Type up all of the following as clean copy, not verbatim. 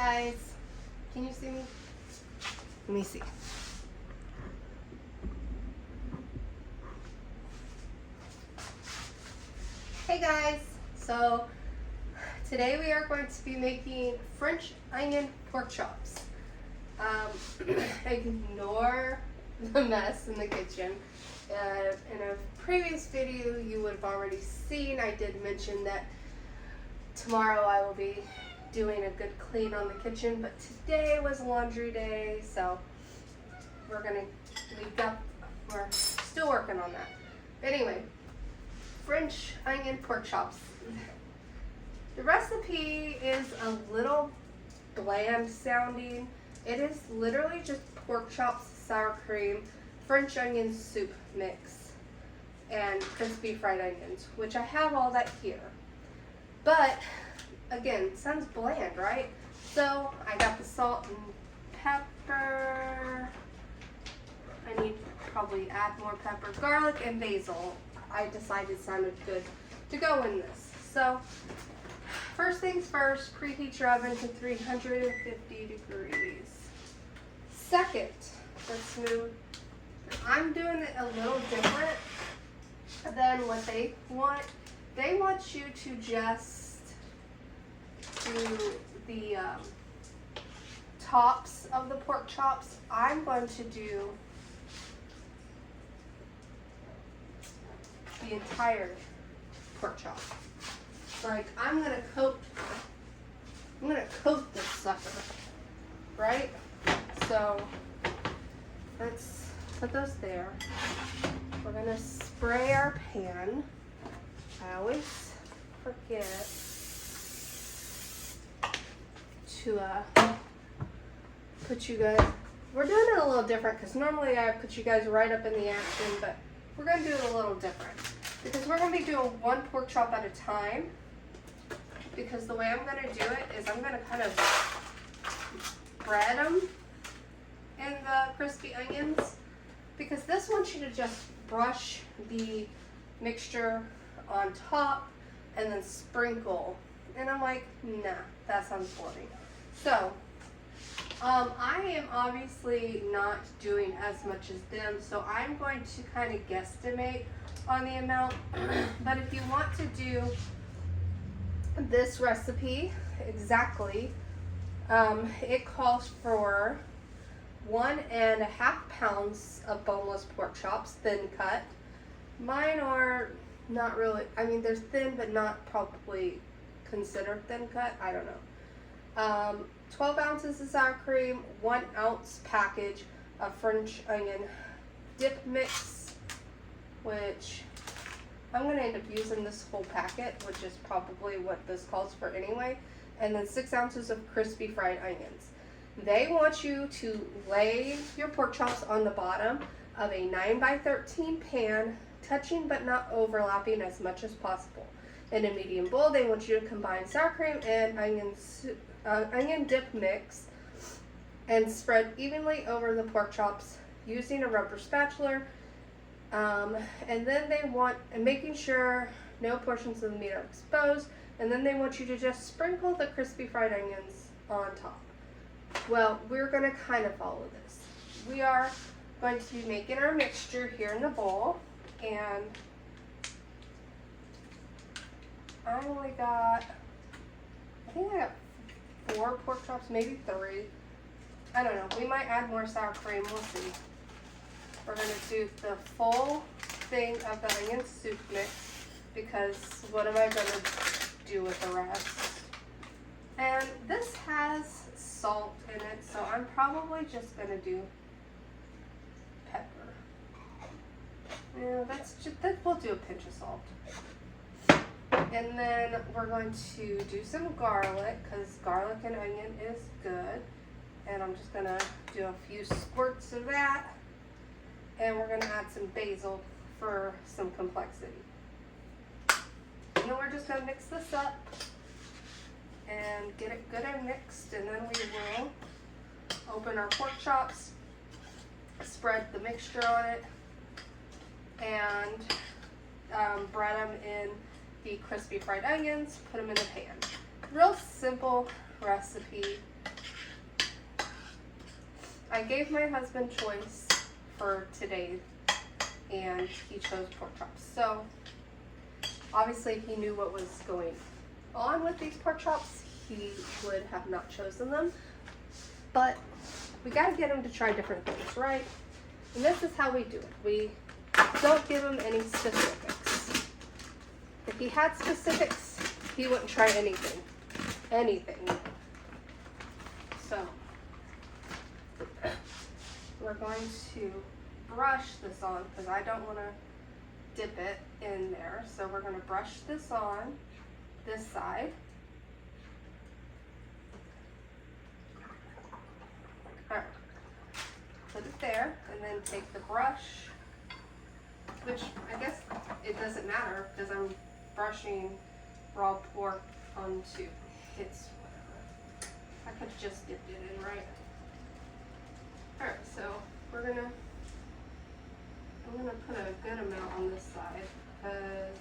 guys. Can you see me? Let me see. Hey guys. So today we are going to be making French onion pork chops. Ignore the mess in the kitchen. In a previous video you would have already seen, I did mention that tomorrow I will be doing a good clean on the kitchen, but today was laundry day, so we're still working on that. Anyway, French onion pork chops. The recipe is a little bland sounding. It is literally just pork chops, sour cream, French onion soup mix, and crispy fried onions, which I have all that here. But again, sounds bland, right? So I got the salt and pepper. I need to probably add more pepper, garlic, and basil. I decided sounded good to go in this. So first things first, preheat your oven to 350 degrees. Second, let's move. I'm doing it a little different than what they want. They want you to just do the tops of the pork chops. I'm going to do the entire pork chop. Like I'm gonna coat this sucker, right? So let's put those there. We're gonna spray our pan. I always forget to put you guys, we're doing it a little different because normally I put you guys right up in the action, but we're going to do it a little different because we're going to be doing one pork chop at a time, because the way I'm going to do it is I'm going to kind of spread them in the crispy onions, because this wants you to just brush the mixture on top and then sprinkle, and I'm like, nah, that sounds boring. So I am obviously not doing as much as them, so I'm going to kind of guesstimate on the amount. But if you want to do this recipe exactly, it calls for 1.5 pounds of boneless pork chops, thin cut. Mine are not really, I mean, they're thin, but not probably considered thin cut. I don't know. 12 ounces of sour cream, 1 ounce package of French onion dip mix, which I'm going to end up using this whole packet, which is probably what this calls for anyway, and then 6 ounces of crispy fried onions. They want you to lay your pork chops on the bottom of a 9x13 pan, touching but not overlapping as much as possible. In a medium bowl, they want you to combine sour cream and onion dip mix and spread evenly over the pork chops using a rubber spatula. And then they want, and making sure no portions of the meat are exposed, and then they want you to just sprinkle the crispy fried onions on top. Well, we're going to kind of follow this. We are going to be making our mixture here in the bowl, and I only got, I think I got 4 pork chops, maybe 3. I don't know. We might add more sour cream. We'll see. We're going to do the full thing of the onion soup mix, because what am I going to do with the rest? And this has salt in it, so I'm probably just going to do pepper. Yeah, we'll do a pinch of salt. And then we're going to do some garlic, because garlic and onion is good. And I'm just going to do a few squirts of that. And we're going to add some basil for some complexity. And then we're just going to mix this up and get it good and mixed. And then we will open our pork chops, spread the mixture on it, and bread them in the crispy fried onions, put them in a pan. Real simple recipe. I gave my husband choice for today, and he chose pork chops. So obviously, if he knew what was going on with these pork chops, he would have not chosen them. But we got to get him to try different things, right? And this is how we do it. We don't give him any specifics. If he had specifics, he wouldn't try anything. Anything. So we're going to brush this on because I don't want to dip it in there. So we're going to brush this on this side. All right. Put it there and then take the brush, which I guess it doesn't matter because I'm brushing raw pork onto its whatever. I could just dip it in, right? All right, so I'm gonna put a good amount on this side because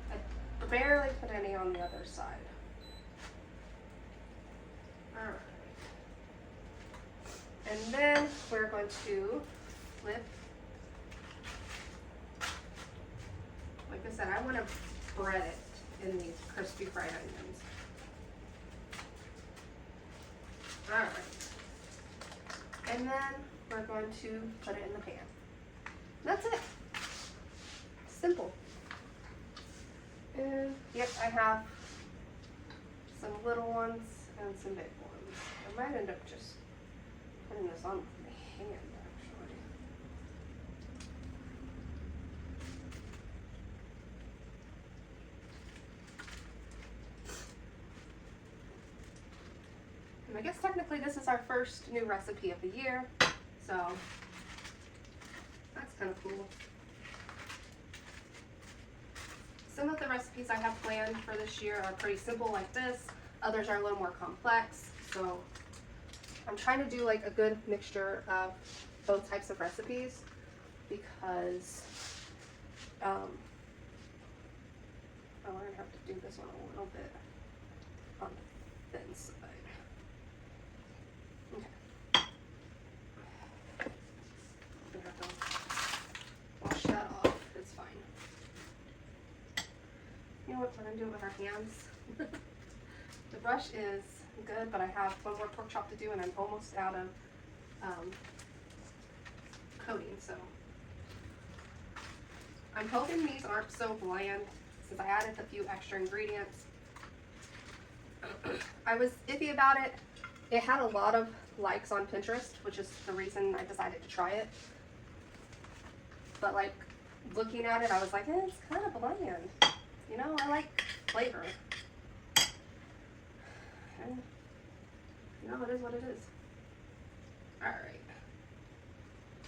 I barely put any on the other side. All right. And then we're going to flip. Like I said, I want to bread it in these crispy fried onions. All right. And then we're going to put it in the pan. That's it. Simple. And yep, I have some little ones and some big ones. I might end up just putting this on with my hand, actually. And I guess technically this is our first new recipe of the year, so that's kind of cool. Some of the recipes I have planned for this year are pretty simple like this. Others are a little more complex, so I'm trying to do like a good mixture of both types of recipes because oh, we're gonna have to do this one a little bit on the thin side. Okay. We have to wash that off. It's fine. You know what? We're gonna do it with our hands. The brush is good, but I have one more pork chop to do and I'm almost out of coating, so I'm hoping these aren't so bland since I added a few extra ingredients. I was iffy about it. It had a lot of likes on Pinterest, which is the reason I decided to try it. But like looking at it, I was like, it's kind of bland. You know, I like flavor. And you know, it is what it is. Alright.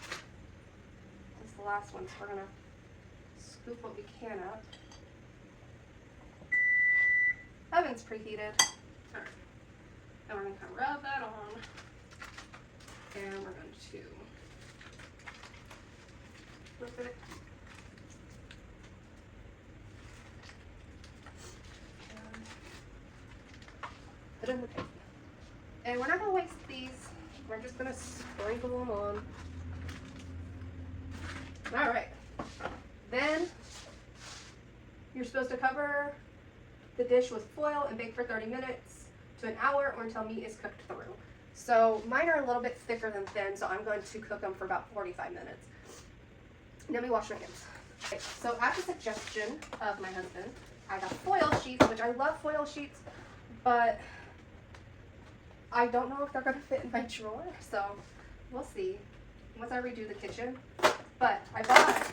This is the last one, so we're going to scoop what we can up. Oven's preheated. Alright. And we're going to kind of rub that on. And we're going to flip it. And put it in the pan. And we're not going to waste these. We're just going to sprinkle them on. All right. Then you're supposed to cover the dish with foil and bake for 30 minutes to an hour or until meat is cooked through. So mine are a little bit thicker than thin, so I'm going to cook them for about 45 minutes. Let me wash my hands. Okay, so at the suggestion of my husband, I got foil sheets, which I love foil sheets, but I don't know if they're going to fit in my drawer, so we'll see once I redo the kitchen. But I bought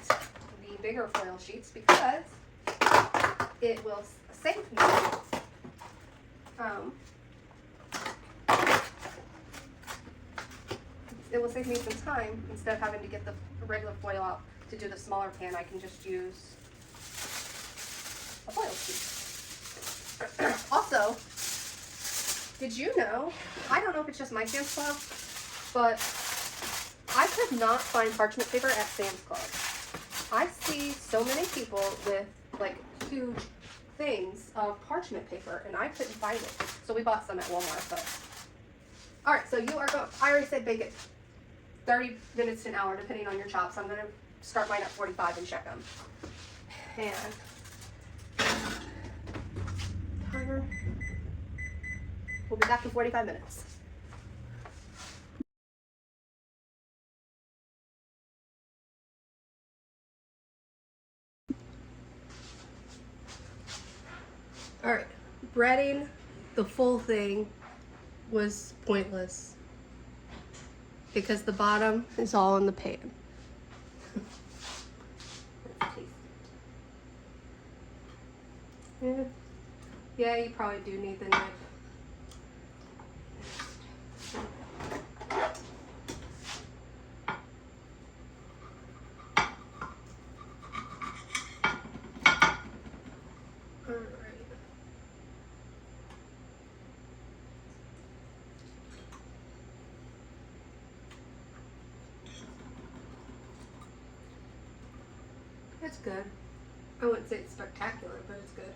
the bigger foil sheets because it will save me some time. Instead of having to get the regular foil out to do the smaller pan, I can just use a foil sheet. Also, did you know, I don't know if it's just my Sam's Club, but I could not find parchment paper at Sam's Club. I see so many people with like huge things of parchment paper and I couldn't find it. So we bought some at Walmart. So, all right, so you are going, I already said bake it 30 minutes to an hour, depending on your chops. I'm gonna start mine at 45 and check them. And timer. We'll be back in 45 minutes. All right, breading the full thing was pointless because the bottom is all in the pan. Let's taste it. Yeah, you probably do need the knife. It's good. I wouldn't say it's spectacular, but it's good.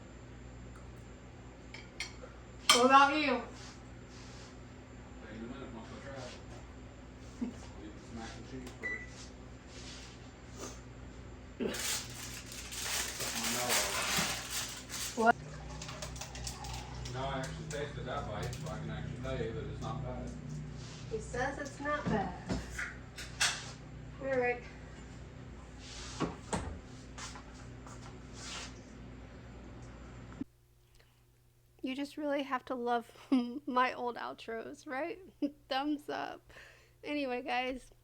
What about you? Wait a minute, once I try it. I'll eat this mac and cheese first. Something I know of. What? No, I actually tasted that bite, so I can actually tell you that it's not bad. He says it's not bad. All right. You just really have to love my old outros, right? Thumbs up. Anyway, guys,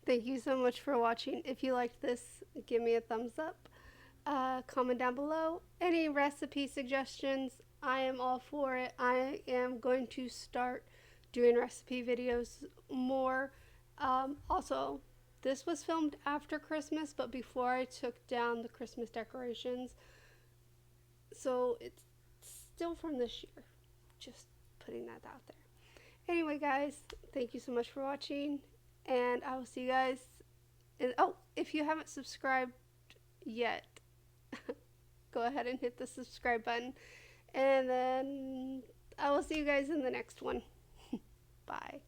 thank you so much for watching. If you liked this, give me a thumbs up. Comment down below. Any recipe suggestions, I am all for it. I am going to start doing recipe videos more. Also, this was filmed after Christmas, but before I took down the Christmas decorations. So it's still from this year. Just putting that out there. Anyway, guys, thank you so much for watching, and I will see you guys. Oh, if you haven't subscribed yet, go ahead and hit the subscribe button, and then I will see you guys in the next one. Bye.